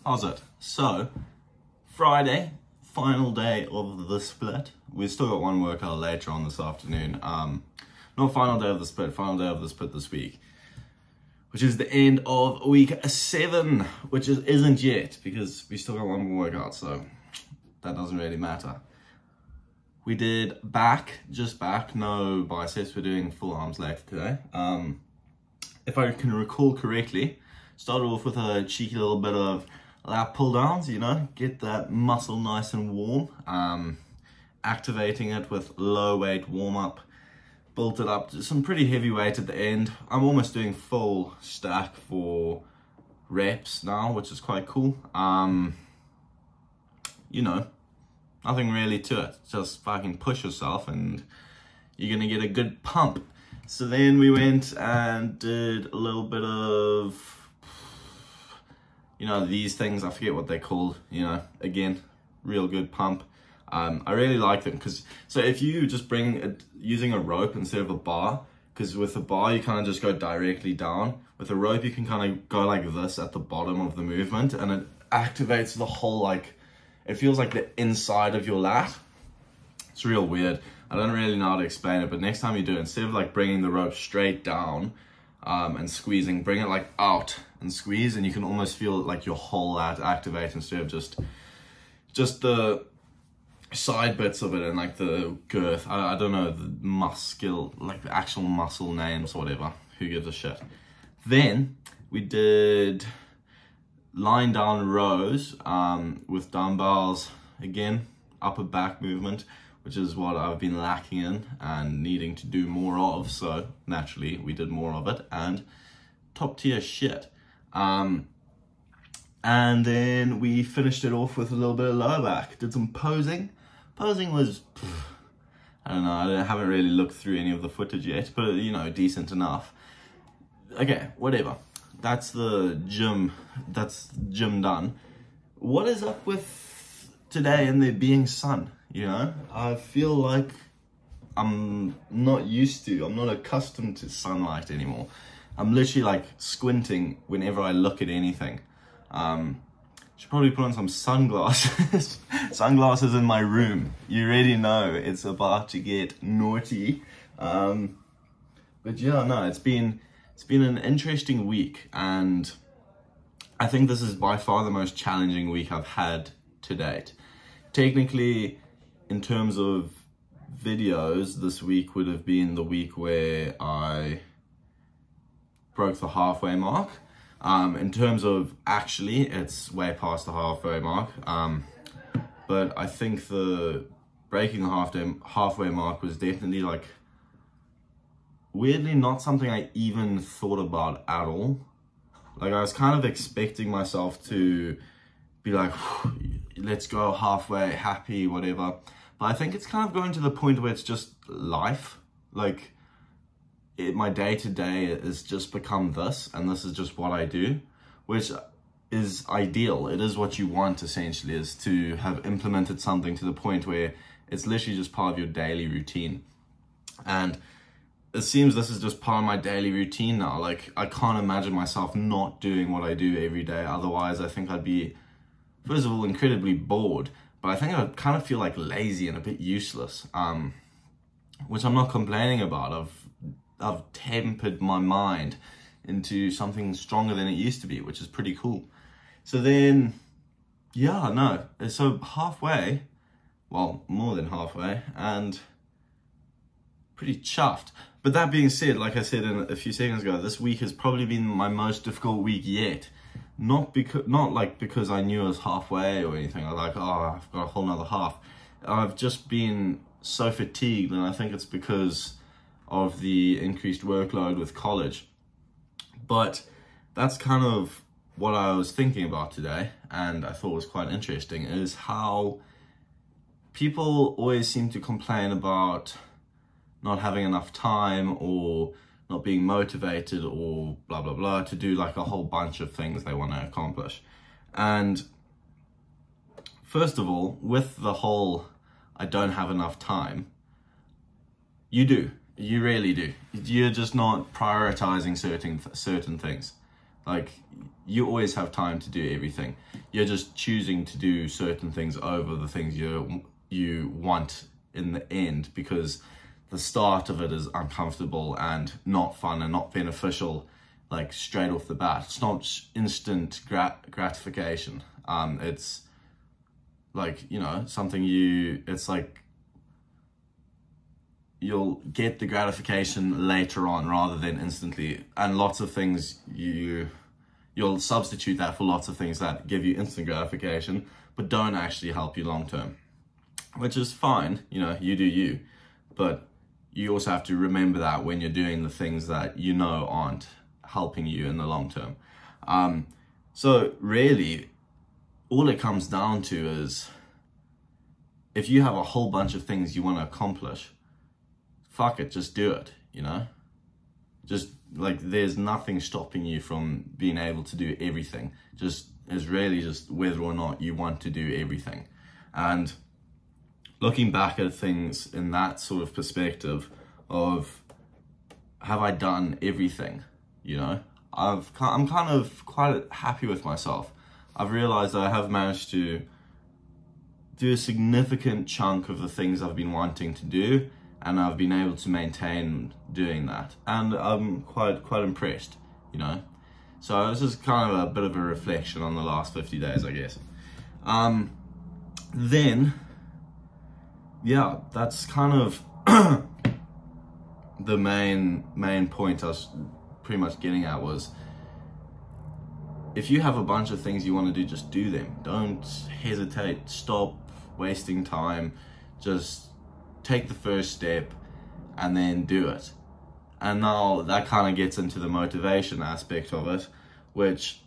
How's it? So, Friday, final day of the split. We've still got one workout later on this afternoon. Not final day of the split, final day of the split this week, which is the end of week 7, which isn't yet because we still got one more workout, so that doesn't really matter. We did just back, no biceps. We're doing full arms later today. If I can recall correctly, started off with a cheeky little bit of lat pull downs, you know, get that muscle nice and warm, activating it with low weight warm up, built it up to some pretty heavy weight at the end. I'm almost doing full stack for reps now, which is quite cool. You know, nothing really to it, just fucking push yourself and you're gonna get a good pump. So then we went and did a little bit of, you know, these things, I forget what they're called, you know, again, real good pump. I really like them because, so if you just using a rope instead of a bar, because with a bar you kind of just go directly down. With a rope you can kind of go like this at the bottom of the movement and it activates the whole, like, it feels like the inside of your lat. It's real weird. I don't really know how to explain it, but next time you do it, instead of like bringing the rope straight down and squeezing, bring it like out and squeeze, and you can almost feel like your whole lat activate instead of just the side bits of it and like the girth. I don't know the muscle, like the actual muscle names or whatever, who gives a shit. Then we did lying down rows with dumbbells, again upper back movement, which is what I've been lacking in and needing to do more of, so naturally we did more of it, and top tier shit. And then we finished it off with a little bit of lower back, did some posing. Posing was, I don't know, I haven't really looked through any of the footage yet, but you know, decent enough. Okay, whatever. That's the gym, that's gym done. What is up with today and there being sun, you know? I feel like I'm not accustomed to sunlight anymore. I'm literally like squinting whenever I look at anything. Should probably put on some sunglasses. Sunglasses in my room. You already know it's about to get naughty. But yeah, no, it's been an interesting week, and I think this is by far the most challenging week I've had to date. Technically, in terms of videos, this week would have been the week where I broke the halfway mark. In terms of actually, it's way past the halfway mark. But I think the breaking the halfway mark was definitely like, weirdly not something I even thought about at all. Like I was kind of expecting myself to be like, let's go halfway, happy, whatever. But I think it's kind of going to the point where it's just life. Like my day-to-day has just become this, and this is just what I do, which is ideal. It is what you want, essentially, is to have implemented something to the point where it's literally just part of your daily routine. And it seems this is just part of my daily routine now. Like, I can't imagine myself not doing what I do every day. Otherwise, I think I'd be, first of all, incredibly bored, but I think I'd kind of feel like lazy and a bit useless, which I'm not complaining about. I've tempered my mind into something stronger than it used to be, which is pretty cool. So then, yeah, no, so halfway, well, more than halfway, and pretty chuffed. But that being said, like I said a few seconds ago, this week has probably been my most difficult week yet. Not because I knew it was halfway or anything. I was like, oh, I've got a whole nother half. I've just been so fatigued, and I think it's because of the increased workload with college. But that's kind of what I was thinking about today, and I thought was quite interesting, is how people always seem to complain about not having enough time or not being motivated or blah, blah, blah, to do like a whole bunch of things they want to accomplish. And first of all, with the whole, I don't have enough time, you do. You really do. You're just not prioritizing certain things. Like, you always have time to do everything. You're just choosing to do certain things over the things you want in the end, because the start of it is uncomfortable and not fun and not beneficial, like straight off the bat. It's not instant gratification. It's like, you know, something it's like you'll get the gratification later on rather than instantly. And lots of things, you'll substitute that for lots of things that give you instant gratification, but don't actually help you long term, which is fine. You know, you do you, but you also have to remember that when you're doing the things that you know aren't helping you in the long term. So really, all it comes down to is, if you have a whole bunch of things you want to accomplish, fuck it, just do it, you know? Just, like, there's nothing stopping you from being able to do everything. It's really just whether or not you want to do everything. And looking back at things in that sort of perspective of, have I done everything, you know? I'm kind of quite happy with myself. I've realized that I have managed to do a significant chunk of the things I've been wanting to do, and I've been able to maintain doing that. And I'm quite impressed, you know? So this is kind of a bit of a reflection on the last 50 days, I guess. Then, yeah, that's kind of the main point I was pretty much getting at was, if you have a bunch of things you want to do, just do them. Don't hesitate, stop wasting time, just take the first step and then do it. And now that kind of gets into the motivation aspect of it, which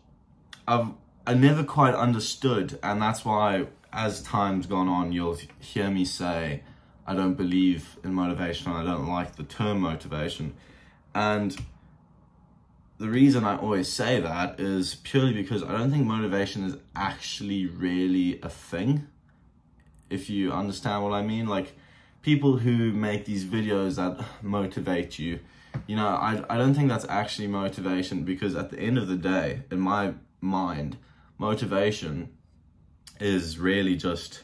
I never quite understood, and that's why as time's gone on, you'll hear me say I don't believe in motivation, I don't like the term motivation. And the reason I always say that is purely because I don't think motivation is actually really a thing, if you understand what I mean. Like, people who make these videos that motivate you, you know, I don't think that's actually motivation, because at the end of the day, in my mind, motivation is really just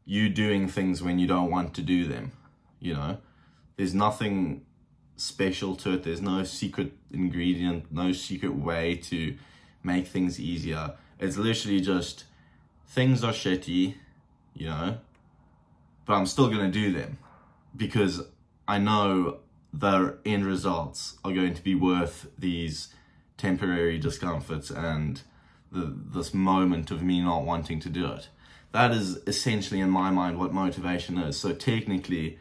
you doing things when you don't want to do them, you know? There's nothing special to it. There's no secret ingredient, no secret way to make things easier. It's literally just, things are shitty, you know, but I'm still going to do them because I know the end results are going to be worth these temporary discomforts and this moment of me not wanting to do it. That is essentially, in my mind, what motivation is. So technically,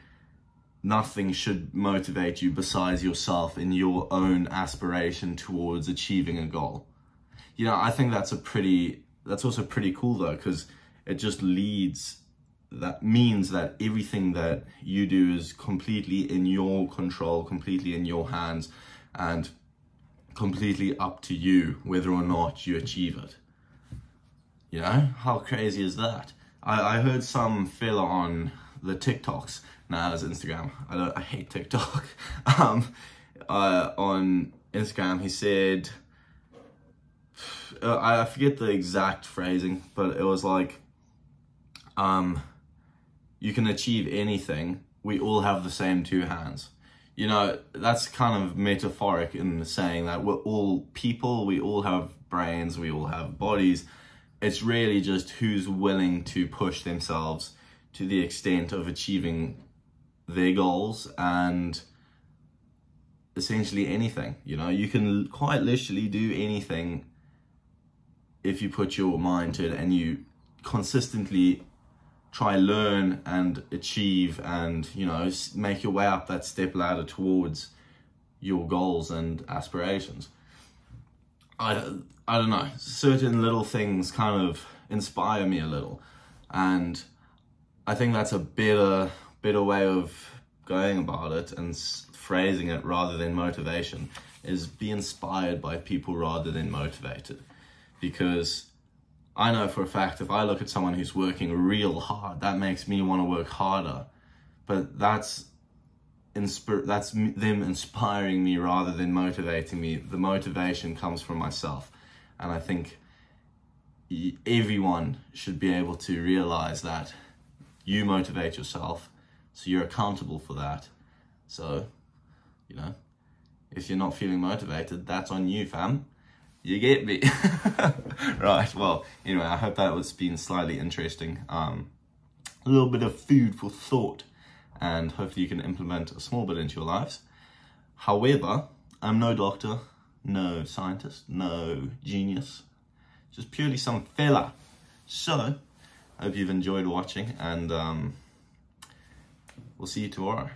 nothing should motivate you besides yourself in your own aspiration towards achieving a goal. You know, I think that's also pretty cool though, because it just means that everything that you do is completely in your control, completely in your hands, and completely up to you whether or not you achieve it. You know, how crazy is that? I heard some fella on the TikToks, now it's Instagram, I hate TikTok, on Instagram, he said, I forget the exact phrasing, but it was like, you can achieve anything, we all have the same two hands. You know, that's kind of metaphoric in saying that we're all people, we all have brains, we all have bodies. It's really just who's willing to push themselves to the extent of achieving their goals, and essentially anything. You know, you can quite literally do anything if you put your mind to it and you consistently try learn and achieve and, you know, make your way up that step ladder towards your goals and aspirations. I don't know, certain little things kind of inspire me a little. And I think that's a better way of going about it and phrasing it rather than motivation, is be inspired by people rather than motivated. Because I know for a fact, if I look at someone who's working real hard, that makes me want to work harder. But that's them inspiring me rather than motivating me. The motivation comes from myself. And I think everyone should be able to realize that you motivate yourself, so you're accountable for that. So, you know, if you're not feeling motivated, that's on you, fam. You get me? Right, well, anyway, I hope that was been slightly interesting. A little bit of food for thought, and hopefully you can implement a small bit into your lives. However, I'm no doctor, no scientist, no genius, just purely some fella. So, I hope you've enjoyed watching, and we'll see you tomorrow.